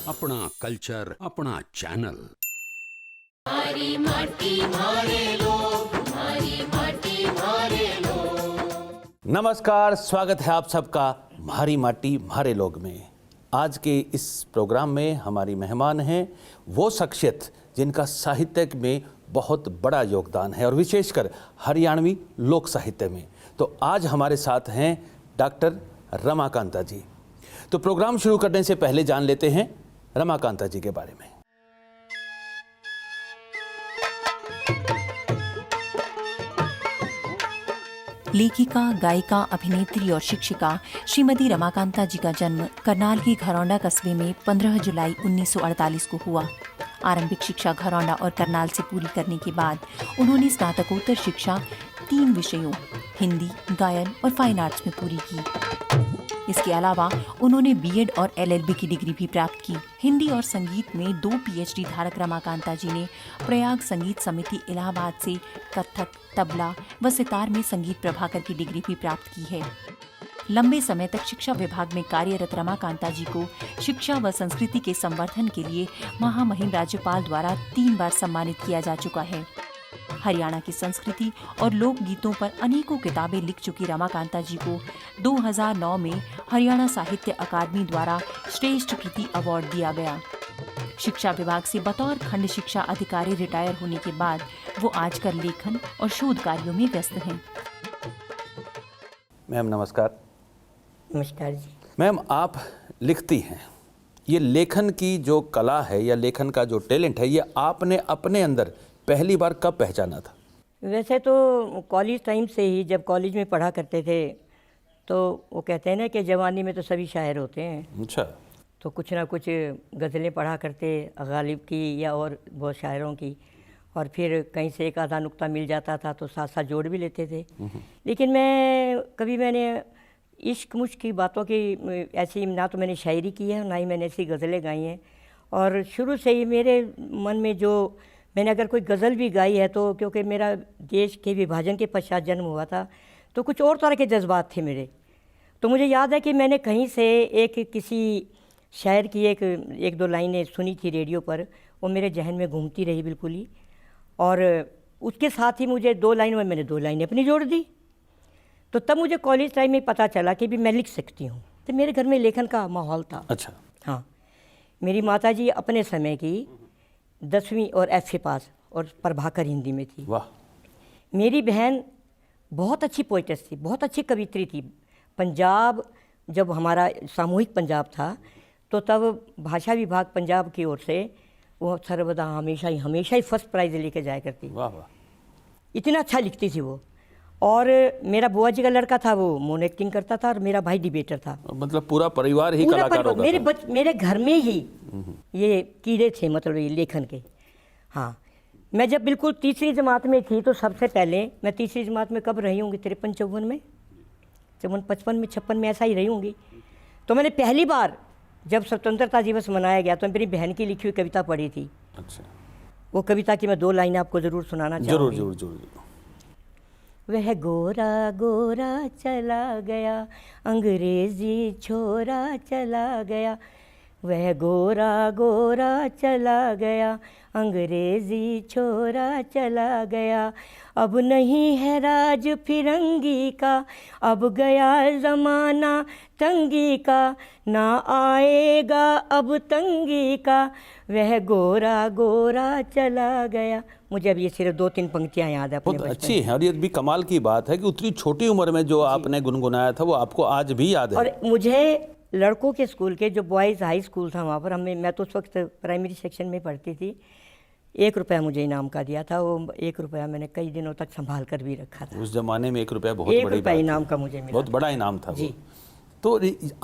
अपना कल्चर, अपना चैनल। हमारी माटी हमारे लोग, हमारी माटी हमारे लोग। नमस्कार, स्वागत है आप सबका म्हारी माटी म्हारे लोग में। आज के इस प्रोग्राम में हमारी मेहमान हैं वो शख्सियत जिनका साहित्य में बहुत बड़ा योगदान है और विशेषकर हरियाणवी लोक साहित्य में। तो आज हमारे साथ हैं डॉक्टर रमाकांता जी। तो प्रोग्राम शुरू करने से पहले जान लेते हैं रमाकांता जी के बारे में। लेखिका, गायिका, अभिनेत्री और शिक्षिका श्रीमती रमाकांता जी का जन्म करनाल के घरौंडा कस्बे में 15 जुलाई 1948 को हुआ। आरंभिक शिक्षा घरौंडा और करनाल से पूरी करने के बाद उन्होंने स्नातकोत्तर शिक्षा 3 विषयों हिंदी, गायन और फाइन आर्ट्स में पूरी की। इसके अलावा उन्होंने बीएड और एलएलबी की डिग्री भी प्राप्त की। हिंदी और संगीत में 2 पीएचडी धारक रमाकांता जी ने प्रयाग संगीत समिति इलाहाबाद से कथक, तबला व सितार में संगीत प्रभाकर की डिग्री भी प्राप्त की है। लंबे समय तक शिक्षा विभाग में कार्यरत रमाकांता जी को शिक्षा व संस्कृति के संवर्धन के लिए महामहिम राज्यपाल द्वारा 3 बार सम्मानित किया जा चुका है। हरियाणा की संस्कृति और लोक गीतों पर अनेकों किताबें लिख चुकी रमाकांता जी को 2009 में हरियाणा साहित्य अकादमी द्वारा श्रेष्ठ कृति अवार्ड दिया गया। शिक्षा विभाग से बतौर खंड शिक्षा अधिकारी रिटायर होने के बाद वो आजकल लेखन और शोध कार्यों में व्यस्त हैं। मैम नमस्कार। नमस्कार जी। मैम, आप लिखती हैं। ये लेखन की जो कला है या लेखन का जो टैलेंट है, ये आपने अपने अंदर पहली बार कब पहचाना था? वैसे तो कॉलेज टाइम से ही, जब कॉलेज में पढ़ा करते थे तो वो कहते हैं ना कि जवानी में तो सभी शायर होते हैं। अच्छा। तो कुछ ना कुछ गज़लें पढ़ा करते, गालिब की या और बहुत शायरों की, और फिर कहीं से एक आधा नुक्ता मिल जाता था तो साथ साथ जोड़ भी लेते थे। लेकिन मैंने इश्क मुश्क की बातों की ऐसी ना तो मैंने शायरी की है, ना ही मैंने ऐसी गज़लें गाई हैं। और शुरू से ही मेरे मन में जो मैंने अगर कोई गज़ल भी गाई है तो क्योंकि मेरा देश के विभाजन के पश्चात जन्म हुआ था तो कुछ और तरह के जज्बात थे मेरे। तो मुझे याद है कि मैंने कहीं से किसी शायर की एक दो लाइनें सुनी थी रेडियो पर, वो मेरे जहन में घूमती रही बिल्कुल ही। और उसके साथ ही मुझे 2 लाइन में मैंने 2 लाइनें अपनी जोड़ दी। तो तब मुझे कॉलेज टाइम में पता चला कि भी मैं लिख सकती हूँ। तो मेरे घर में लेखन का माहौल था। अच्छा। हाँ, मेरी माताजी अपने समय की 10वीं और FA पास और प्रभाकर हिंदी में थी। वाह। मेरी बहन बहुत अच्छी पोइटस थी, बहुत अच्छी कवित्री थी। पंजाब, जब हमारा सामूहिक पंजाब था तो तब भाषा विभाग पंजाब की ओर से वो सर्वदा हमेशा ही फर्स्ट प्राइज़ लेके जाया करती। वाह वाह। इतना अच्छा लिखती थी वो। और मेरा बुआ जी का लड़का था, वो मोन एक्टिंग करता था, और मेरा भाई डिबेटर था। मतलब पूरा परिवार ही कलाकार होगा। मेरे घर में ही ये कीड़े थे, मतलब ये लेखन के। हाँ, मैं जब बिल्कुल तीसरी जमात में थी तो सबसे पहले मैं तीसरी जमात में कब रही होंगी, 53-54 में, 54-55 में, 56 में, ऐसा ही रही होंगी। तो मैंने पहली बार जब स्वतंत्रता दिवस मनाया गया तो मेरी बहन की लिखी हुई कविता पढ़ी थी। अच्छा। वो कविता की मैं 2 लाइनें आपको ज़रूर सुनाना चाहूँगी। जरूर। वह गोरा गोरा चला गया, अंग्रेजी छोरा चला गया। वह गोरा गोरा चला गया, अंग्रेजी छोरा चला गया। अब नहीं है राज फिरंगी का, अब गया ज़माना तंगी का, ना आएगा अब तंगी का। वह गोरा गोरा चला गया। मुझे अब ये सिर्फ 2-3 पंक्तियाँ याद है। बहुत अच्छी है। और ये भी कमाल की बात है कि उतनी छोटी उम्र में जो आपने गुनगुनाया था वो आपको आज भी याद है। और मुझे लड़कों के स्कूल के, जो बॉयज़ हाई स्कूल था वहाँ पर, मैं तो उस वक्त प्राइमरी सेक्शन में पढ़ती थी, 1 रुपया मुझे इनाम का दिया था। वो 1 रुपया मैंने कई दिनों तक संभाल कर भी रखा था। उस जमाने में 1 रुपया बहुत बड़ी बात। 1 रुपया इनाम का मुझे मिला। बहुत बड़ा इनाम था जी। वो। तो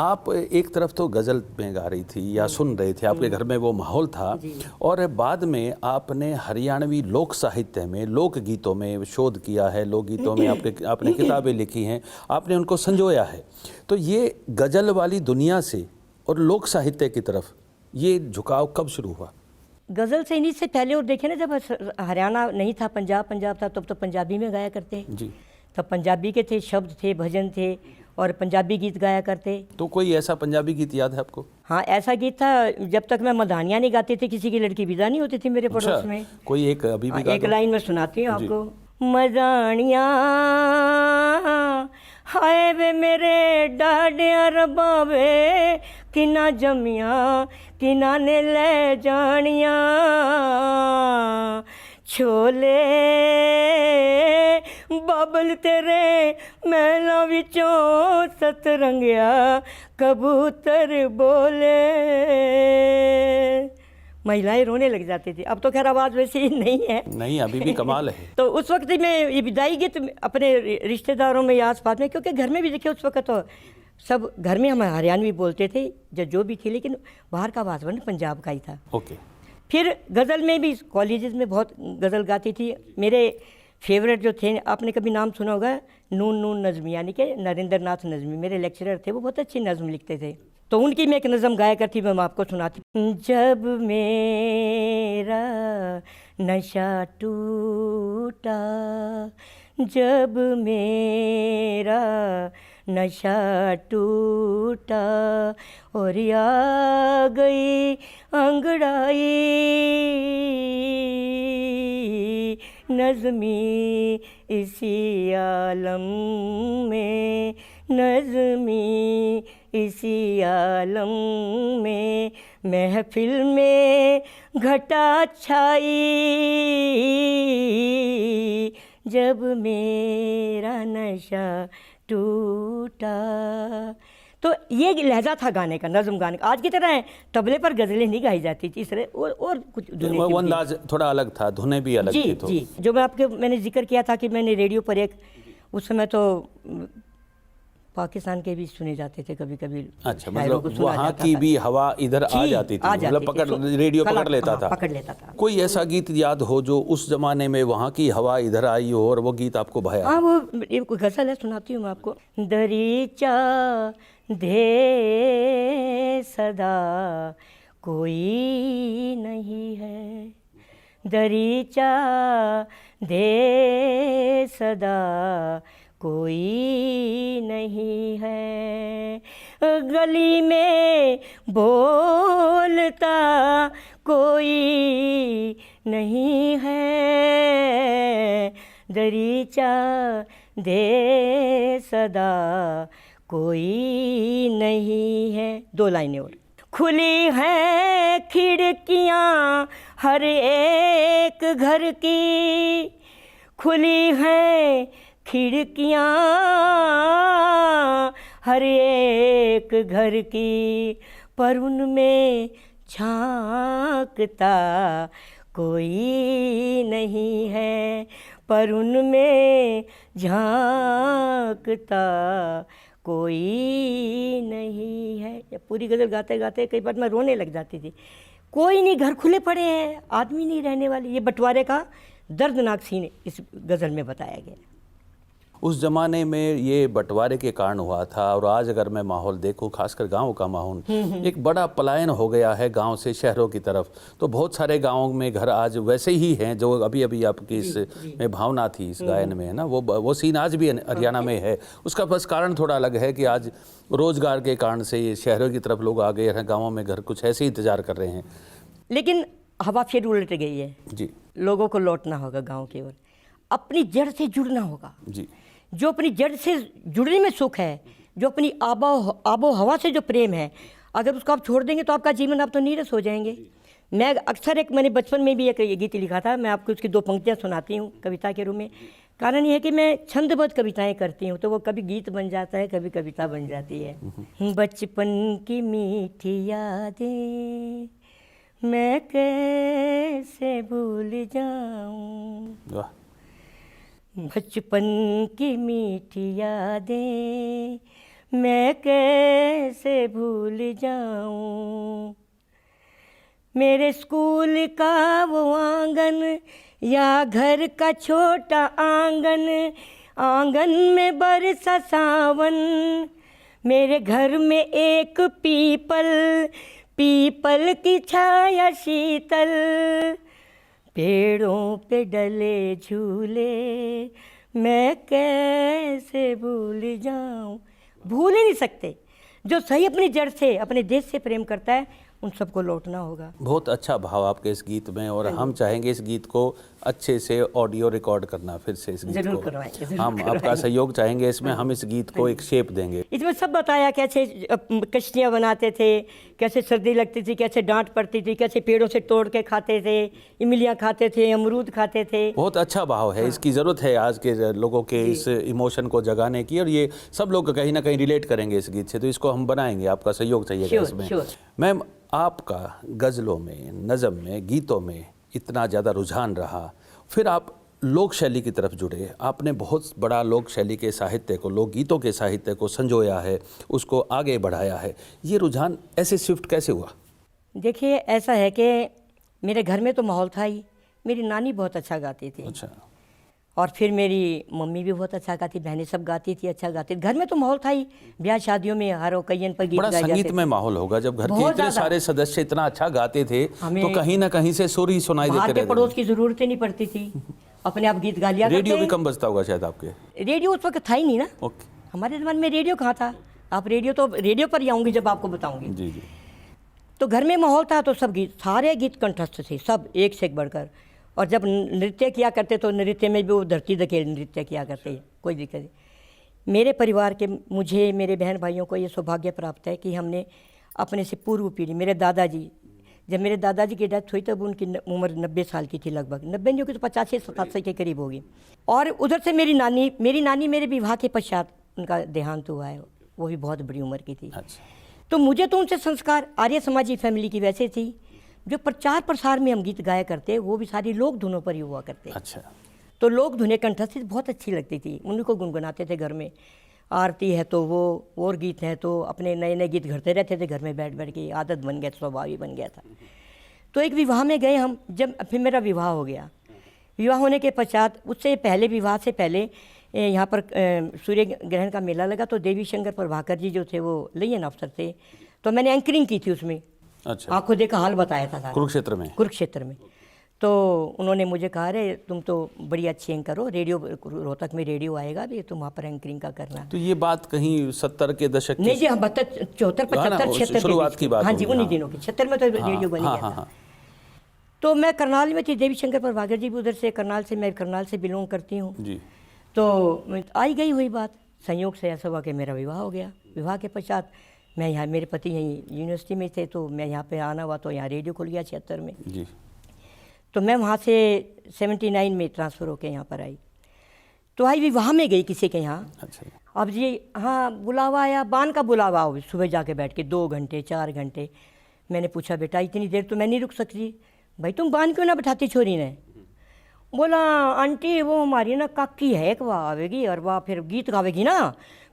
आप एक तरफ तो गज़ल में गा रही थी या सुन रहे थे, आपके घर में वो माहौल था, और बाद में आपने हरियाणवी लोक साहित्य में, लोक गीतों में शोध किया है। लोक गीतों में आपने किताबें लिखी हैं, आपने उनको संजोया है। तो ये गज़ल वाली दुनिया से और लोक साहित्य की तरफ ये झुकाव कब शुरू हुआ? गज़ल से इन्हीं से पहले, और देखे ना, जब हरियाणा नहीं था, पंजाब था, तब तो पंजाबी में गाया करते हैं। जी। तब पंजाबी के थे, शब्द थे, भजन थे, और पंजाबी गीत गाया करते। तो कोई ऐसा पंजाबी गीत याद है आपको? हाँ, ऐसा गीत था, जब तक मैं मधानियाँ नहीं गाती थी किसी की लड़की विदा नहीं होती थी मेरे पड़ोस में। कोई एक अभी भी गा एक दो। लाइन में सुनाती हूँ आपको। मदानियाँ हाय वे मेरे डाडिया रब्बा वे, किना जमिया किना ने ले जानिया, छोले बाबल तेरे महलों विचों सतरंगिया, कबूतर बोले। महिलाएं रोने लग जाती थी। अब तो खैर आवाज़ वैसी नहीं है, नहीं, अभी भी कमाल है। तो उस वक्त ही मैं ये विदाई गीत अपने रिश्तेदारों में या आस पास में, क्योंकि घर में भी देखिए उस वक्त तो सब घर में हम हरियाणवी बोलते थे जो भी थी, लेकिन बाहर का वातावरण पंजाब का ही था। ओके। फिर गज़ल में भी कॉलेजेस में बहुत गज़ल गाती थी। मेरे फेवरेट जो थे, आपने कभी नाम सुना होगा, नून नून नज़मी, यानी कि नरेंद्र नाथ नज़मी, मेरे लेक्चरर थे, वो बहुत अच्छी नज़म लिखते थे। तो उनकी मैं एक नज़म गाया करती, मैं आपको सुनाती। जब मेरा नशा टूटा, जब मेरा नशा टूटा, और आ गई अंगड़ाई, नज़मी इसी आलम में, नज़मी इसी आलम में, महफिल में घटा छाई, जब मेरा नशा टूटा। तो ये लहजा था गाने का, नज़म गाने का। आज की तरह तबले पर गज़लें नहीं गाई जाती थी, इस तरह और कुछ धुनें वो थी। अंदाज थोड़ा अलग था, धुनें भी अलग जी थी। तो जी, जो मैंने जिक्र किया था कि मैंने रेडियो पर एक, उस समय तो पाकिस्तान के भी सुने जाते थे कभी कभी। अच्छा, शायरों को मतलब सुना वहाँ जाता की था। भी हवा इधर आ जी, जाती थी, आ जाती मतलब थी। पकड़, सो- रेडियो कला- पकड़ लेता हाँ, था। पकड़ लेता था। कोई ऐसा गीत याद हो जो उस जमाने में वहाँ की हवा इधर आई हो और वो गीत आपको भाया? हाँ, वो एक गज़ल है, सुनाती हूँ मैं आपको। दरीचा दे सदा कोई नहीं है, दरीचा दे सदा कोई नहीं है, गली में बोलता कोई नहीं है, दरीचा दे सदा कोई नहीं है। दो लाइनें और। खुली हैं खिड़कियाँ हर एक घर की, खुली हैं खिड़कियाँ हर एक घर की, पर उनमें झांकता कोई नहीं है, पर उनमें झांकता कोई नहीं है। ये पूरी गज़ल गाते गाते कई बार मैं रोने लग जाती थी। कोई नहीं, घर खुले पड़े हैं, आदमी नहीं रहने वाले। ये बंटवारे का दर्दनाक सीन इस गज़ल में बताया गया है। उस ज़माने में ये बंटवारे के कारण हुआ था, और आज अगर मैं माहौल देखूं, खासकर गाँव का माहौल, एक बड़ा पलायन हो गया है गांव से शहरों की तरफ। तो बहुत सारे गांवों में घर आज वैसे ही हैं जो अभी अभी आपकी इस में भावना थी इस गायन में, है ना, वो सीन आज भी हरियाणा में है। उसका बस कारण थोड़ा अलग है कि आज रोज़गार के कारण से ये शहरों की तरफ लोग आ गए हैं, गाँवों में घर कुछ ऐसे ही इंतजार कर रहे हैं। लेकिन हवा फिर उलट गई है जी लोगों को लौटना होगा गांव की ओर, अपनी जड़ से जुड़ना होगा। जी, जो अपनी जड़ से जुड़ने में सुख है, जो अपनी आबो हवा से जो प्रेम है, अगर उसको आप छोड़ देंगे तो आपका जीवन आप तो नीरस हो जाएंगे। मैं अक्सर मैंने बचपन में भी एक गीत लिखा था, मैं आपको उसकी 2 पंक्तियाँ सुनाती हूँ कविता के रूप में। कारण ये है कि मैं छंदबद्ध कविताएं करती हूँ, तो वो कभी गीत बन जाता है, कभी कविता बन जाती है। बचपन की मीठी यादें मैं कैसे भूल जाऊं, वाह, बचपन की मीठी यादें मैं कैसे भूल जाऊं, मेरे स्कूल का वो आंगन या घर का छोटा आंगन, आंगन में बरसा सावन, मेरे घर में एक पीपल, पीपल की छाया शीतल, पेड़ों पे डले झूले मैं कैसे भूल जाऊं। भूल ही नहीं सकते। जो सही अपनी जड़ से, अपने देश से प्रेम करता है, उन सबको लौटना होगा। बहुत अच्छा भाव आपके इस गीत में, और हम चाहेंगे इस गीत को अच्छे से ऑडियो रिकॉर्ड करना फिर से इस गीत जरूर को। करवाएंगे, जरूर हम आपका करवाएंगे। सहयोग चाहेंगे इसमें, हम इस गीत को एक शेप देंगे। इसमें सब बताया, कैसे कश्तियाँ बनाते थे, कैसे सर्दी लगती थी, कैसे डांट पड़ती थी, कैसे पेड़ों से तोड़ के खाते थे, इमलियाँ खाते थे, अमरूद खाते थे। बहुत अच्छा भाव है, इसकी ज़रूरत है आज के लोगों के इस इमोशन को जगाने की, और ये सब लोग कहीं ना कहीं रिलेट करेंगे इस गीत से, तो इसको हम बनाएंगे। आपका सहयोग चाहिएगा Sure, इसमें। sure. मैम, आपका गज़लों में, नज़म में, गीतों में इतना ज़्यादा रुझान रहा, फिर आप लोक शैली की तरफ जुड़े। आपने बहुत बड़ा लोक शैली के साहित्य को, लोकगीतों के साहित्य को संजोया है, उसको आगे बढ़ाया है। ये रुझान ऐसे शिफ्ट कैसे हुआ? देखिए, ऐसा है कि मेरे घर में तो माहौल था ही। मेरी नानी बहुत अच्छा गाती थी, अच्छा, और फिर मेरी मम्मी भी बहुत अच्छा गाती, बहनें सब गाती थी, अच्छा गाती थी। घर में तो माहौल था ही, ब्याह शादियों में हर ओकेजन पर गीत बड़ा गाए जाते संगीतमय थे। माहौल होगा जब घर के बहुत इतने ज़्यादा। सारे सदस्य इतना अच्छा गाते थे, हमें तो कहीं ना कहीं से सुर ही सुनाई बाहर देते के रहते पड़ोस की ज़रूरत ही नहीं पड़ती थी, अपने आप गीत गा लिया थे। रेडियो करते। भी कम बजता होगा शायद आपके। रेडियो उस वक्त था ही नहीं ना, ओके, हमारे ज़माने में रेडियो कहाँ था। आप रेडियो पर ही आऊँगी जब आपको बताऊँगी। जी जी। तो घर में माहौल था, तो सब गीत, सारे गीत कंठस्थ थे, सब एक से एक बढ़कर। और जब नृत्य किया करते तो नृत्य में भी वो धरती धकेल नृत्य किया करते, कोई दिक्कत नहीं। मेरे परिवार के, मुझे, मेरे बहन भाइयों को ये सौभाग्य प्राप्त है कि हमने अपने से पूर्व पीढ़ी, मेरे दादाजी, जब मेरे दादाजी की डेथ हुई तब उनकी उम्र 90 साल की थी, लगभग 90 नहीं होगी तो 85-87 के करीब होगी। और उधर से मेरी नानी मेरे विवाह के पश्चात उनका देहांत हुआ है, वो भी बहुत बड़ी उम्र की थी। अच्छा, तो मुझे तो उनसे संस्कार आर्य समाजी फैमिली की वैसे थी। जो प्रचार प्रसार में हम गीत गाया करते, वो भी सारी लोक धुनों पर ही हुआ करते। अच्छा, तो लोक धुनें कंठस्थ बहुत अच्छी लगती थी, उन्हीं को गुनगुनाते थे घर में। आरती है तो वो, और गीत हैं तो अपने नए नए गीत घड़ते रहते थे घर में बैठ बैठ के। आदत बन गया, स्वभाव ही बन गया था। तो एक विवाह में गए हम, जब फिर मेरा विवाह हो गया। विवाह होने के पश्चात, उससे पहले, विवाह से पहले यहाँ पर सूर्य ग्रहण का मेला लगा, तो देवी शंकर प्रभाकर जी जो थे वो लयन अफसर थे, तो मैंने एंकरिंग की थी उसमें। अच्छा, आंखों देखा हाल बताया था सारा। कुरुक्षेत्र में। तो उन्होंने मुझे कहा, अरे तुम तो बड़ी अच्छी एंकर हो, रेडियो रोहतक में रेडियो आएगा भी, तुम वहाँ पर एंकरिंग का करना। तो ये बात कहीं 70 के दशक नहीं जी, हम 74, 75, 76 शुरुआत की बात हाँ जी, होगी, उन्हीं हाँ। दिनों की। 76 में तो रेडियो बन गया था। तो मैं करनाल में थी, देवी शंकर प्रभाकर जी भी उधर से, करनाल से, मैं करनाल से बिलोंग करती हूँ जी। तो आई गई हुई बात, संयोग से ऐसा हुआ कि मेरा विवाह हो गया। विवाह के पश्चात मैं यहाँ, मेरे पति यहीं यूनिवर्सिटी में थे, तो मैं यहाँ पे आना हुआ, तो यहाँ रेडियो खुल गया 76 में। जी। तो मैं वहाँ से 79 में ट्रांसफ़र होकर यहाँ पर आई। तो आई विवाह में गई किसी के यहाँ। अच्छा, अब जी, हाँ, बुलावा आया, बान का बुलावा हो, सुबह जाके बैठ के 2 घंटे 4 घंटे। मैंने पूछा, बेटा इतनी देर तो मैं नहीं रुक सकती, भाई तुम बान क्यों ना बैठाती छोरी ने। बोला, आंटी वो हमारी ना काकी है, एक वह आवेगी और वह फिर गीत गावेगी ना,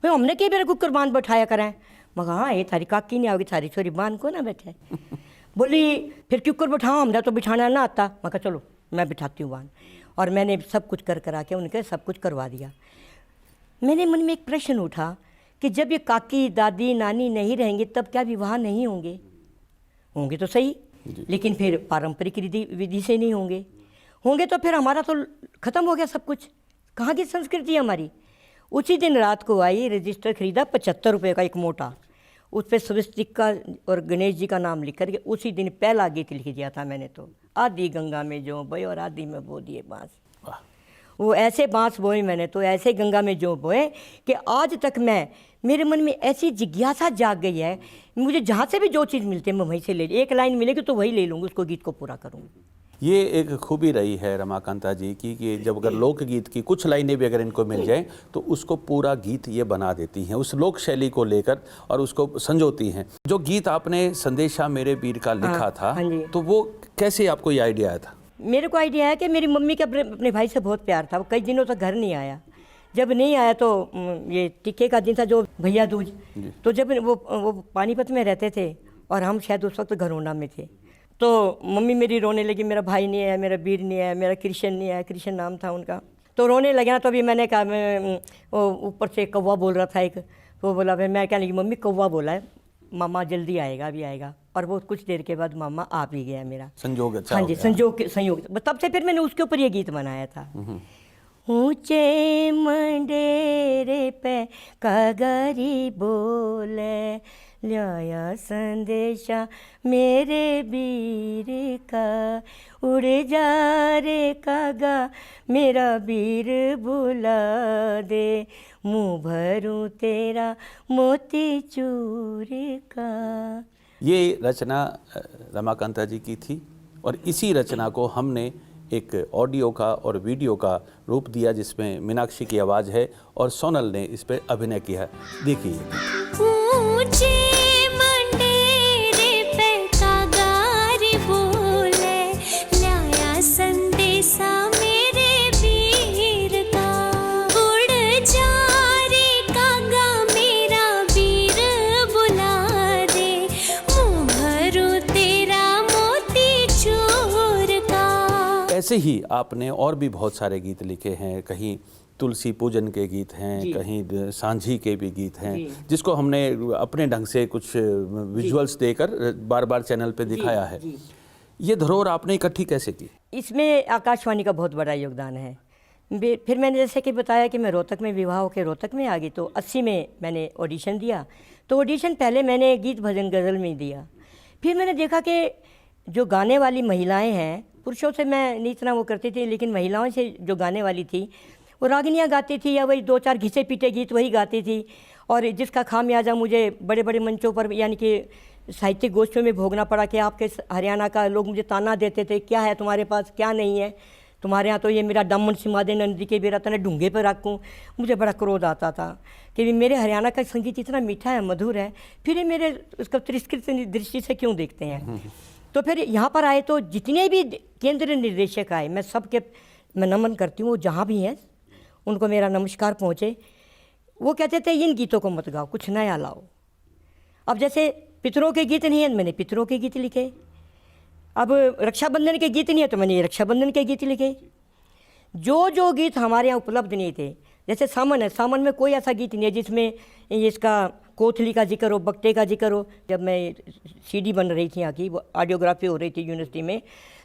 भाई हमने कई बार कुकर बांध बैठाया करें। मगर हाँ, ये थारी काकी नहीं आओगी, थारी छोरी बांध को ना बैठे। बोली, फिर कुकर बैठाओ, हमरा तो बिठाना ना आता। मैं कहा चलो मैं बिठाती हूँ बांध। और मैंने सब कुछ करा के उनके सब कुछ करवा दिया। मेरे मन में एक प्रश्न उठा कि जब ये काकी, दादी, नानी नहीं रहेंगे तब क्या विवाह नहीं होंगे? होंगे तो सही, लेकिन फिर पारंपरिक विधि से नहीं होंगे तो फिर हमारा तो ख़त्म हो गया सब कुछ। कहाँ की संस्कृति है हमारी? उसी दिन रात को आई, रजिस्टर खरीदा 75 रुपये का एक मोटा, उस पर स्वस्तिक का और गणेश जी का नाम लिख करके उसी दिन पहला गीत लिख दिया था मैंने। तो आधी गंगा में जो बोए और आधी में बो दिए बाँस। वो ऐसे बाँस बोए मैंने, तो ऐसे गंगा में जो बोए कि आज तक मेरे मन में ऐसी जिज्ञासा जाग गई है, मुझे जहाँ से भी जो चीज़ मिलती है मैं वहीं से ले, एक लाइन मिलेगी तो वही ले लूँगी, उसको गीत को पूरा करूँगी। ये एक खूबी रही है रमाकांता जी की कि जब अगर लोकगीत की कुछ लाइनें भी अगर इनको मिल जाएं तो उसको पूरा गीत ये बना देती हैं, उस लोक शैली को लेकर और उसको संजोती हैं। जो गीत आपने संदेशा मेरे वीर का लिखा था, तो वो कैसे आपको ये आइडिया आया था? मेरे को आइडिया है कि मेरी मम्मी का अपने भाई से बहुत प्यार था। वो कई दिनों तक घर नहीं आया। जब नहीं आया तो ये टिक्के का दिन था, जो भैया दूज, तो जब वो पानीपत में रहते थे और हम शायद उस वक्त घरोंडा में थे, तो मम्मी मेरी रोने लगी, मेरा भाई नहीं आया, मेरा वीर नहीं आया, मेरा कृष्ण नहीं आया, कृष्ण नाम था उनका। तो रोने लगे ना, तो अभी मैंने कहा, वो ऊपर से कौवा बोल रहा था एक, तो वो बोला, भाई मैं क्या लगी, मम्मी कौवा बोला है, मामा जल्दी आएगा, अभी आएगा। और वो कुछ देर के बाद मामा आ भी गया मेरा। संजोग अच्छा हाँ हो जी, गया। संयोग। तब से फिर मैंने उसके ऊपर ये गीत बनाया था। ऊंचे मंडेरे पे कागारी बोले, लाया संदेशा मेरे वीर का, उड़ जा रे कागा मेरा वीर बुला दे, मुँह भरूं तेरा मोती चूर का। ये रचना रमाकांता जी की थी और इसी रचना को हमने एक ऑडियो का और वीडियो का रूप दिया जिसमें मीनाक्षी की आवाज़ है और सोनल ने इस पर अभिनय किया। देखिए। ऊंचे मंडेरे पे कागारी बोले, लाया संदेशा मेरे वीर का, उड़ जा रे कागा मेरा वीर बुला दे, मुँह भरूं तेरा मोती चूर का। ऐसे ही आपने और भी बहुत सारे गीत लिखे हैं, कहीं तुलसी पूजन के गीत हैं, कहीं सांझी के भी गीत हैं, जिसको हमने अपने ढंग से कुछ विजुअल्स देकर बार बार चैनल पे दिखाया है। ये धरोहर आपने इकट्ठी कैसे की? इसमें आकाशवाणी का बहुत बड़ा योगदान है। फिर मैंने जैसे कि बताया कि मैं रोहतक में विवाह होकर रोहतक में आ गई, तो 80 में मैंने ऑडिशन दिया। तो ऑडिशन पहले मैंने गीत भजन गज़ल में दिया। फिर मैंने देखा कि जो गाने वाली महिलाएं हैं, पुरुषों से मैं नहीं इतना वो करती थी, लेकिन महिलाओं से जो गाने वाली थी वो रागिनियाँ गाती थी या वही 2-4 घिसे पीटे गीत वही गाती थी, और जिसका खामियाजा मुझे बड़े बड़े मंचों पर यानी कि साहित्यिक गोष्ठियों में भोगना पड़ा कि आपके हरियाणा का लोग मुझे ताना देते थे, क्या है तुम्हारे पास, क्या नहीं है तुम्हारे यहाँ, तो ये मेरा दामन सिमादे नंदी के बेरा तने ढूंढे पर रखूँ। मुझे बड़ा क्रोध आता था कि मेरे हरियाणा का संगीत इतना मीठा है, मधुर है, फिर ये मेरे उसका तिरस्कृत दृष्टि से क्यों देखते हैं। तो फिर यहाँ पर आए तो जितने भी केंद्र निर्देशक आए, मैं सबके मैं नमन करती हूँ, वो जहाँ भी हैं उनको मेरा नमस्कार पहुँचे। वो कहते थे इन गीतों को मत गाओ, कुछ नया लाओ। अब जैसे पितरों के गीत नहीं है, मैंने पितरों के गीत लिखे। अब रक्षाबंधन के गीत नहीं है, तो मैंने ये रक्षाबंधन के गीत लिखे। जो जो गीत हमारे यहाँ उपलब्ध नहीं थे, जैसे सामन है, सामन में कोई ऐसा गीत नहीं है जिसमें इसका कोथली का जिक्र हो, बकटे का जिक्र हो। जब मैं सीडी बन रही थी यहाँ की, वो ऑडियोग्राफी हो रही थी यूनिवर्सिटी में,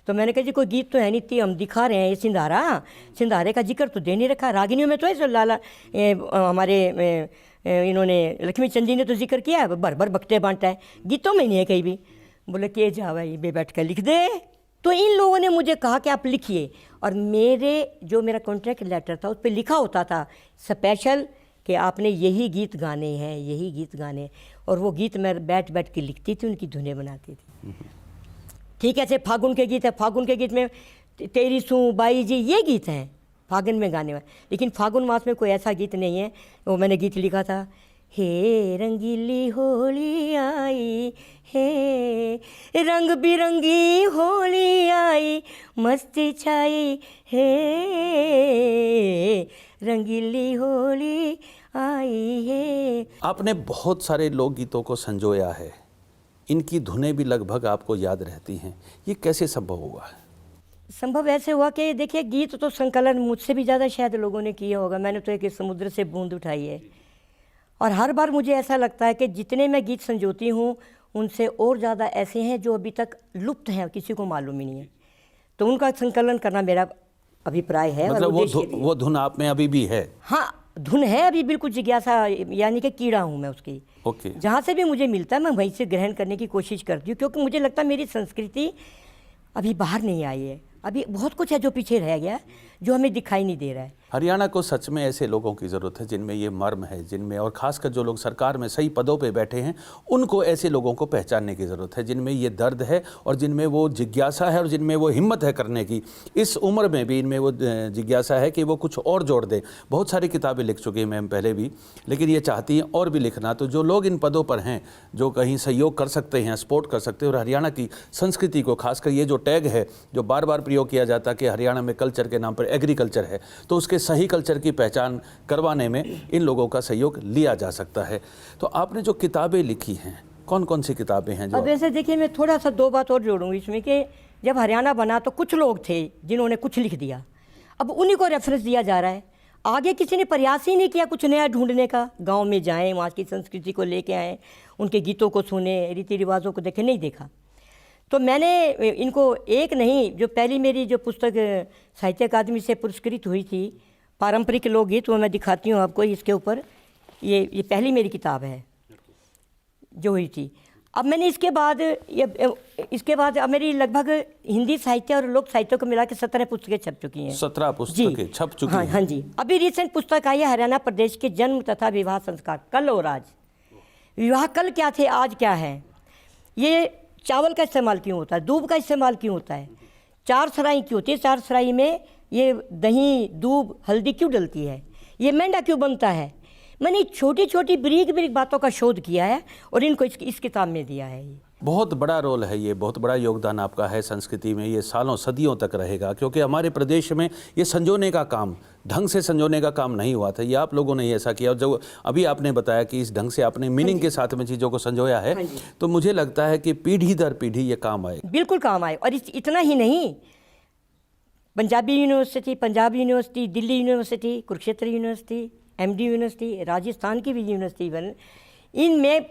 तो मैंने कहा जी कोई गीत तो है नहीं थी, हम दिखा रहे हैं ये सिंधारा, सिंधारे का जिक्र तो दे नहीं रखा। रागिनियों में तो है, लाला हमारे इन्होंने लक्ष्मी चंद जी ने तो जिक्र किया है, भर भर बकटे बांटा है, गीतों में नहीं है कहीं भी। बोले कि जा भाई बे बैठ कर लिख दे। तो इन लोगों ने मुझे कहा कि आप लिखिए, और मेरे जो मेरा कॉन्ट्रैक्ट लेटर था उस पर लिखा होता था स्पेशल कि आपने यही गीत गाने हैं, यही गीत गाने। और वो गीत मैं बैठ बैठ के लिखती थी, उनकी धुनें बनाती थी। ठीक है, ऐसे फागुन के गीत है, फागुन के गीत में तेरी सू बाई जी ये गीत हैं फागुन में गाने वाले, लेकिन फागुन मास में कोई ऐसा गीत नहीं है। वो मैंने गीत लिखा था, हे रंगीली होली आई, हे रंग बिरंगी होली आई, मस्ती छाई, हे रंगीली होली आई है। आपने बहुत सारे लोकगीतों को संजोया है, इनकी धुनें भी लगभग आपको याद रहती हैं, ये कैसे संभव हुआ है? संभव ऐसे हुआ कि देखिए गीत तो संकलन मुझसे भी ज़्यादा शायद लोगों ने किया होगा। मैंने तो एक समुद्र से बूंद उठाई है, और हर बार मुझे ऐसा लगता है कि जितने मैं गीत संजोती हूँ उनसे और ज़्यादा ऐसे हैं जो अभी तक लुप्त हैं, किसी को मालूम ही नहीं है। तो उनका संकलन करना मेरा अभिप्राय है। मतलब वो धुन आप में अभी भी है? हाँ, धुन है अभी बिल्कुल, जिज्ञासा यानी कि कीड़ा हूँ मैं उसकी। ओके। जहाँ से भी मुझे मिलता है मैं वहीं से ग्रहण करने की कोशिश करती हूँ, क्योंकि मुझे लगता है मेरी संस्कृति अभी बाहर नहीं आई है। अभी बहुत कुछ है जो पीछे रह गया, जो हमें दिखाई नहीं दे रहा है। हरियाणा को सच में ऐसे लोगों की ज़रूरत है जिनमें ये मर्म है, जिनमें, और ख़ासकर जो लोग सरकार में सही पदों पे बैठे हैं, उनको ऐसे लोगों को पहचानने की ज़रूरत है जिनमें ये दर्द है और जिनमें वो जिज्ञासा है और जिनमें वो हिम्मत है करने की। इस उम्र में भी इनमें वो जिज्ञासा है कि वो कुछ और जोड़ दें। बहुत सारी किताबें लिख चुकी हैं मैम पहले भी, लेकिन ये चाहती हैं और भी लिखना। तो जो लोग इन पदों पर हैं, जो कहीं सहयोग कर सकते हैं, सपोर्ट कर सकते हैं, और हरियाणा की संस्कृति को, खासकर ये जो टैग है जो बार बार प्रयोग किया जाता है कि हरियाणा में कल्चर के नाम पर एग्रीकल्चर है, तो उसके सही कल्चर की पहचान करवाने में इन लोगों का सहयोग लिया जा सकता है। तो आपने जो किताबें लिखी हैं, कौन कौन सी किताबें हैं? जो अब ऐसे देखिए, मैं थोड़ा सा 2 बात और जोड़ूंगी इसमें कि जब हरियाणा बना तो कुछ लोग थे जिन्होंने कुछ लिख दिया, अब उन्हीं को रेफरेंस दिया जा रहा है। आगे किसी ने प्रयास ही नहीं किया कुछ नया ढूंढने का। गांव में जाएं, वहाँ की संस्कृति को लेके आएँ, उनके गीतों को सुने, रीति रिवाजों को देखें, नहीं देखा। तो मैंने इनको एक नहीं, जो पहली मेरी जो पुस्तक साहित्य अकादमी से पुरस्कृत हुई थी, पारंपरिक लोकगीत वो मैं दिखाती हूँ आपको इसके ऊपर। ये पहली मेरी किताब है जो हुई थी। अब मैंने इसके बाद अब मेरी लगभग हिंदी साहित्य और लोक साहित्य को मिला के 17 पुस्तकें छप चुकी हैं। 17 पुस्तकें छप चुकी हाँ, हैं। हाँ जी। अभी रिसेंट पुस्तक आई है हरियाणा प्रदेश के जन्म तथा विवाह संस्कार, कल और आज। विवाह कल क्या थे, आज क्या है। ये चावल का इस्तेमाल क्यों होता है, दूब का इस्तेमाल क्यों होता है, चार सराई क्यों होती है, चार सराई में ये दही दूब हल्दी क्यों डलती है, ये मेंढा क्यों बनता है। मैंने छोटी छोटी बारीक बातों का शोध किया है और इनको इस किताब में दिया है। ये बहुत बड़ा रोल है, ये बहुत बड़ा योगदान आपका है संस्कृति में, ये सालों सदियों तक रहेगा। क्योंकि हमारे प्रदेश में ये संजोने का काम, ढंग से संजोने का काम नहीं हुआ था, ये आप लोगों ने ऐसा किया। और जो अभी आपने बताया कि इस ढंग से आपने मीनिंग के साथ में चीज़ों को संजोया है, तो मुझे लगता है कि पीढ़ी दर पीढ़ी ये काम आए, बिल्कुल काम आए। और इतना ही नहीं, Punjabi university, Punjab university, Delhi university, Kurukshetra university, MD university, Rajasthan की भी यूनिवर्सिटी बन, इनमें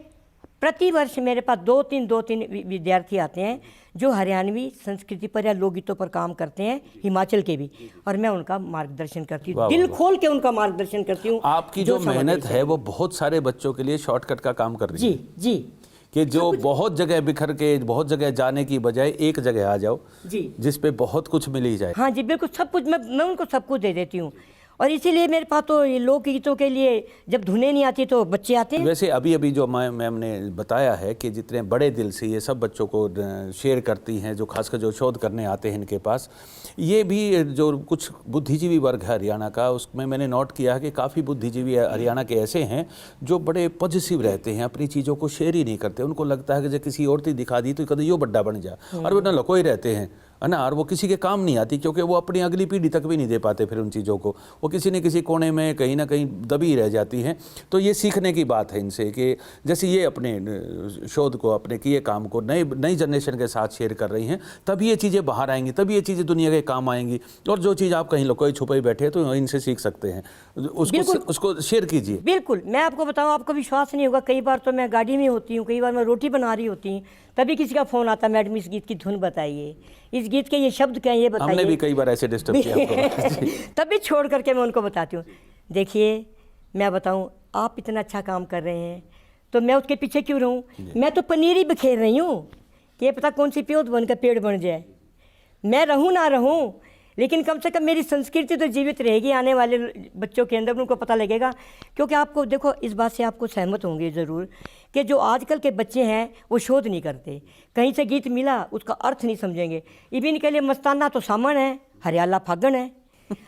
प्रति वर्ष मेरे पास दो तीन विद्यार्थी आते हैं जो हरियाणवी संस्कृति पर या लोकगीतों पर काम करते हैं, हिमाचल के भी, और मैं उनका मार्गदर्शन करती हूँ, दिल खोल के उनका मार्गदर्शन करती हूँ। आपकी जो मेहनत है वो बहुत सारे बच्चों के लिए शॉर्टकट का काम कर रही है। जी कि जो बहुत जगह बिखर के बहुत जगह जाने की बजाय एक जगह आ जाओ जी, जिस पे बहुत कुछ मिल ही जाए। हाँ जी, बिल्कुल सब कुछ मैं उनको सब कुछ दे देती हूँ। और इसीलिए मेरे पास तो ये लोकगीतों के लिए जब धुनें नहीं आती तो बच्चे आते हैं। वैसे अभी जो मैम ने बताया है कि जितने बड़े दिल से ये सब बच्चों को शेयर करती हैं, जो खासकर जो शोध करने आते हैं इनके पास, ये भी जो कुछ बुद्धिजीवी वर्ग है हरियाणा का, उसमें मैंने नोट किया है कि काफ़ी बुद्धिजीवी हरियाणा के ऐसे हैं जो बड़े पॉजिटिव रहते हैं, अपनी चीज़ों को शेयर ही नहीं करते। उनको लगता है कि जब किसी और की दिखा दी तो कभी यो बड्डा बन जा, और वो न लकोए रहते हैं, है ना, और वो किसी के काम नहीं आती, क्योंकि वो अपनी अगली पीढ़ी तक भी नहीं दे पाते फिर उन चीज़ों को, वो किसी न किसी कोने में कहीं ना कहीं दबी रह जाती हैं। तो ये सीखने की बात है इनसे कि जैसे ये अपने शोध को, अपने किए काम को नई जनरेशन के साथ शेयर कर रही हैं, तभी ये चीज़ें बाहर आएंगी, तभी ये चीज़ें दुनिया के काम आएंगी। और जो चीज़ आप कहीं लुकोए छुपे बैठे तो इनसे सीख सकते हैं, उसको शेयर कीजिए। बिल्कुल, मैं आपको बताऊँ, आपको विश्वास नहीं होगा, कई बार तो मैं गाड़ी में होती हूँ, कई बार मैं रोटी बना रही होती हूँ, तभी किसी का फ़ोन आता, मैडम इस गीत की धुन बताइए, इस गीत के ये शब्द क्या है ये बताइए। हमने भी कई बार ऐसे डिस्टर्ब किया तभी छोड़ करके मैं उनको बताती हूँ, देखिए मैं बताऊँ, आप इतना अच्छा काम कर रहे हैं तो मैं उसके पीछे क्यों रहूँ, मैं तो पनीर ही बिखेर रही हूँ कि ये पता कौन सी प्योत बन कर पेड़ बन जाए। मैं रहूँ ना रहूँ, लेकिन कम से कम मेरी संस्कृति तो जीवित रहेगी, आने वाले बच्चों के अंदर उनको पता लगेगा। क्योंकि आपको देखो, इस बात से आपको सहमत होंगे ज़रूर कि जो आजकल के बच्चे हैं वो शोध नहीं करते, कहीं से गीत मिला उसका अर्थ नहीं समझेंगे। इबिन के लिए मस्ताना तो सामन है, हरियाला फागण है।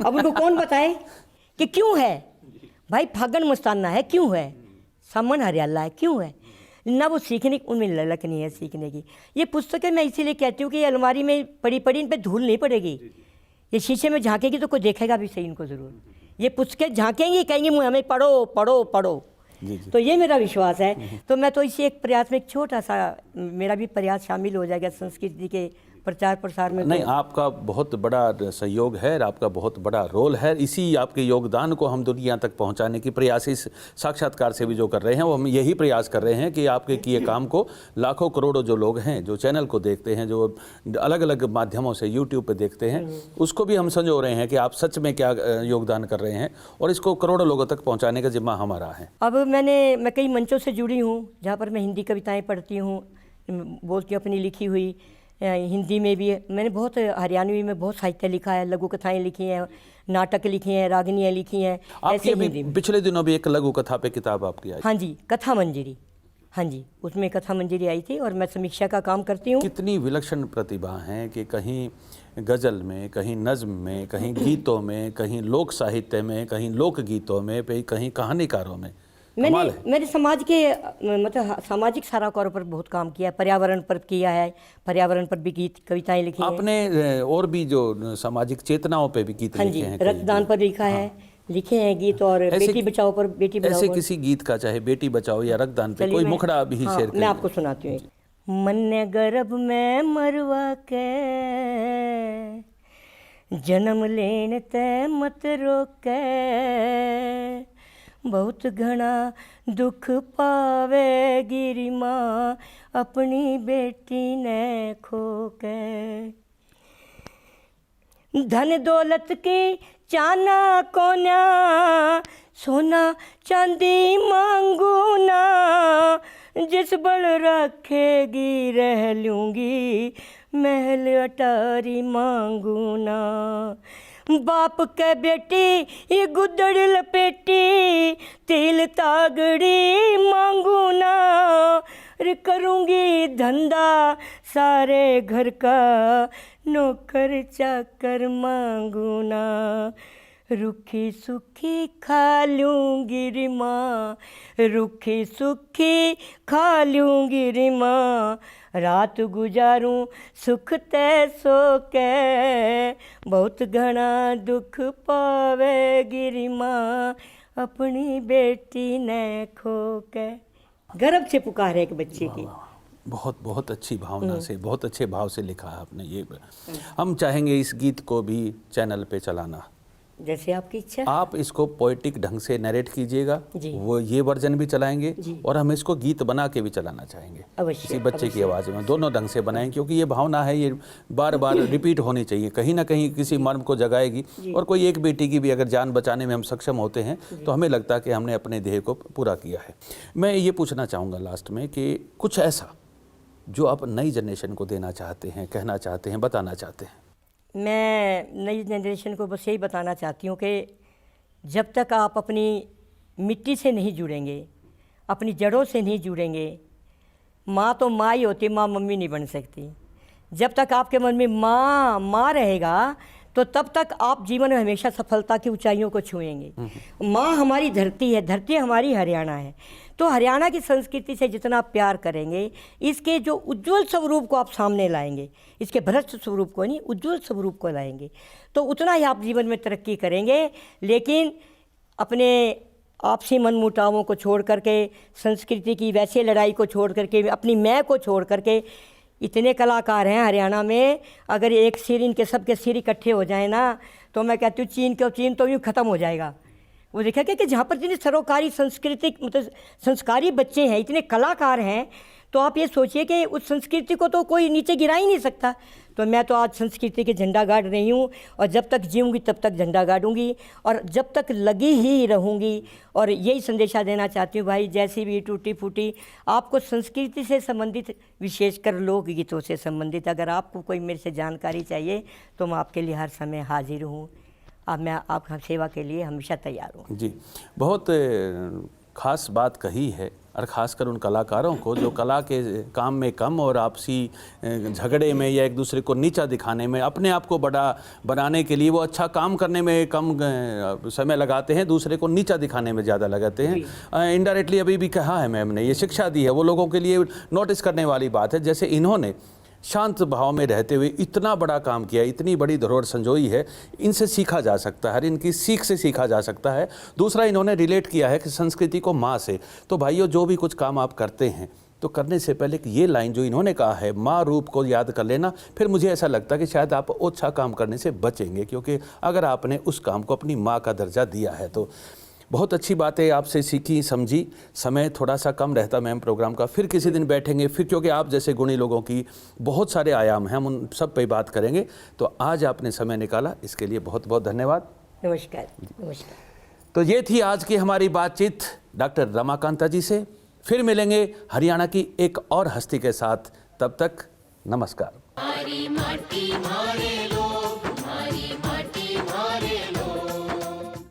अब उनको कौन बताए कि क्यों है भाई, फागण मस्ताना है क्यों है, सामन हरियाला है क्यों है ना, वो सीखने उनमें ललक नहीं है सीखने की। ये पुस्तकें मैं इसीलिए कहती हूँ कि ये अलमारी में पड़ी इन पर धूल नहीं पड़ेगी, ये शीशे में झांकेगी तो कोई देखेगा भी सही इनको ज़रूर। ये पुस्तकें झांकेंगी, कहेंगे मुँह हमें पढ़ो पढ़ो पढ़ो। तो ये मेरा विश्वास है। तो मैं तो इसी एक प्रयास में एक छोटा सा मेरा भी प्रयास शामिल हो जाएगा संस्कृति के प्रचार प्रसार में। नहीं, आपका बहुत बड़ा सहयोग है, आपका बहुत बड़ा रोल है। इसी आपके योगदान को हम दुनिया तक पहुंचाने की प्रयास इस साक्षात्कार से भी जो कर रहे हैं, वो हम यही प्रयास कर रहे हैं कि आपके किए काम को लाखों करोड़ों जो लोग हैं, जो चैनल को देखते हैं, जो अलग अलग माध्यमों से यूट्यूब पे देखते हैं, उसको भी हम समझो रहे हैं कि आप सच में क्या योगदान कर रहे हैं, और इसको करोड़ों लोगों तक पहुँचाने का जिम्मा हमारा है। अब मैं कई मंचों से जुड़ी हूँ जहाँ पर मैं हिंदी कविताएँ पढ़ती हूँ, बोलती हूँ अपनी लिखी हुई। हिंदी में भी मैंने बहुत, हरियाणवी में बहुत साहित्य लिखा है, लघु कथाएं लिखी हैं, नाटक लिखे हैं, रागनियाँ लिखी हैं। आपकी अभी पिछले दिनों भी एक लघु कथा पे किताब आपकी आई। हाँ जी, कथा मंजरी, हाँ जी, उसमें कथा मंजरी आई थी और मैं समीक्षा का काम करती हूँ। कितनी विलक्षण प्रतिभा है कि कहीं गज़ल में, कहीं नज़्म में, कहीं गीतों में, कहीं लोक साहित्य में, कहीं लोक गीतों में, कहीं कहानीकारों में। मैंने समाज के मतलब सामाजिक सारोकारों पर बहुत काम किया है, पर्यावरण पर किया है, पर्यावरण पर भी गीत कविताएं लिखी हैं। आपने और भी जो सामाजिक चेतनाओं पे भी गीत लिखे हैं। रक्तदान पर लिखा है, लिखे हैं गीत, और बेटी बचाओ पर, बेटी बचाओ। ऐसे किसी गीत का, चाहे बेटी बचाओ या रक्तदान पे कोई मुखड़ा भी शेयर करिए। मैं आपको सुनाती हूँ। मन गर्भ में मरवा के जन्म लेन ते मत रोके, बहुत घना दुख पावे गिरी माँ अपनी बेटी ने खो के। धन दौलत की चाना कोना, सोना चांदी मांगू ना, जिस बल रखेगी रह लूँगी, महल अटारी मांगू ना। बाप के बेटी ये गुदड़ लपेटी, तिल तागड़ी मांगू ना, रे करूँगी धंधा सारे घर का, नौकर चाकर मांगू ना। रूखी सूखी खा लूँगी रे माँ, रूखी सूखी खा लूँगी रे माँ, रात गुजारूं सुख तै सो के, बहुत घना दुख पावेगी रे माँ, अपनी बेटी ने खो के। गर्व से पुकार है एक बच्चे की। बहुत बहुत अच्छी भावना से, बहुत अच्छे भाव से लिखा है आपने ये। हम चाहेंगे इस गीत को भी चैनल पे चलाना। जैसे आपकी इच्छा। आप इसको पोएटिक ढंग से नरेट कीजिएगा, जी। वो ये वर्जन भी चलाएंगे और हम इसको गीत बना के भी चलाना चाहेंगे, अवश्य, किसी बच्चे की अवश्य। आवाज़ में, दोनों ढंग से बनाएंगे, क्योंकि ये भावना है, ये बार बार रिपीट होनी चाहिए, कहीं ना कहीं किसी मर्म को जगाएगी। और कोई एक बेटी की भी अगर जान बचाने में हम सक्षम होते हैं तो हमें लगता है कि हमने अपने ध्येय को पूरा किया है। मैं ये पूछना चाहूँगा लास्ट में कि कुछ ऐसा जो आप नई जनरेशन को देना चाहते हैं, कहना चाहते हैं, बताना चाहते हैं। मैं नई जनरेशन को बस यही बताना चाहती हूँ कि जब तक आप अपनी मिट्टी से नहीं जुड़ेंगे, अपनी जड़ों से नहीं जुड़ेंगे, माँ तो माँ ही होती, माँ मम्मी नहीं बन सकती। जब तक आपके मन में माँ माँ रहेगा तो तब तक आप जीवन में हमेशा सफलता की ऊंचाइयों को छुएंगे। माँ हमारी धरती है, धरती हमारी हरियाणा है, तो हरियाणा की संस्कृति से जितना आप प्यार करेंगे, इसके जो उज्जवल स्वरूप को आप सामने लाएंगे, इसके भ्रष्ट स्वरूप को नहीं, उज्जवल स्वरूप को लाएंगे, तो उतना ही आप जीवन में तरक्की करेंगे। लेकिन अपने आपसी मनमुटावों को छोड़ करके, संस्कृति की वैसे लड़ाई को छोड़ करके, अपनी मैं को छोड़ करके, इतने कलाकार हैं हरियाणा में, अगर एक सिर इनके सबके सिर इकट्ठे हो जाए ना, तो मैं कहती हूँ चीन तो यूँ ख़त्म हो जाएगा। वो देखा क्या कि जहाँ पर इतने सरोकारी सांस्कृतिक मतलब संस्कारी बच्चे हैं, इतने कलाकार हैं, तो आप ये सोचिए कि उस संस्कृति को तो कोई नीचे गिरा ही नहीं सकता। तो मैं तो आज संस्कृति के झंडा गाड़ रही हूँ, और जब तक जीऊँगी तब तक झंडा गाड़ूंगी, और जब तक लगी ही रहूँगी। और यही संदेशा देना चाहती हूँ भाई, जैसी भी टूटी फूटी आपको संस्कृति से संबंधित, विशेषकर लोकगीतों से संबंधित अगर आपको कोई मेरे से जानकारी चाहिए तो मैं आपके लिए हर समय हाजिर हूँ। अब मैं आपका सेवा के लिए हमेशा तैयार हूँ। जी, बहुत ख़ास बात कही है, और ख़ासकर उन कलाकारों को जो कला के काम में कम और आपसी झगड़े में या एक दूसरे को नीचा दिखाने में, अपने आप को बड़ा बनाने के लिए वो अच्छा काम करने में कम समय लगाते हैं, दूसरे को नीचा दिखाने में ज़्यादा लगाते हैं। इनडायरेक्टली अभी भी कहा है मैम ने, ये शिक्षा दी है, वो लोगों के लिए नोटिस करने वाली बात है। जैसे इन्होंने शांत भाव में रहते हुए इतना बड़ा काम किया, इतनी बड़ी धरोहर संजोई है, इनसे सीखा जा सकता है, इनकी सीख से सीखा जा सकता है। दूसरा, इन्होंने रिलेट किया है कि संस्कृति को माँ से। तो भाइयों, जो भी कुछ काम आप करते हैं तो करने से पहले ये लाइन जो इन्होंने कहा है, माँ रूप को याद कर लेना, फिर मुझे ऐसा लगता है कि शायद आप ओछा काम करने से बचेंगे, क्योंकि अगर आपने उस काम को अपनी माँ का दर्जा दिया है। तो बहुत अच्छी बातें आपसे सीखी, समझी। समय थोड़ा सा कम रहता मैम प्रोग्राम का, फिर किसी दिन बैठेंगे, फिर क्योंकि आप जैसे गुणी लोगों की बहुत सारे आयाम हैं, हम उन सब पे बात करेंगे। तो आज आपने समय निकाला, इसके लिए बहुत बहुत धन्यवाद। नमस्कार। नमस्कार। तो ये थी आज की हमारी बातचीत डॉक्टर रमाकांता जी से। फिर मिलेंगे हरियाणा की एक और हस्ती के साथ, तब तक नमस्कार। मारी माटी मारे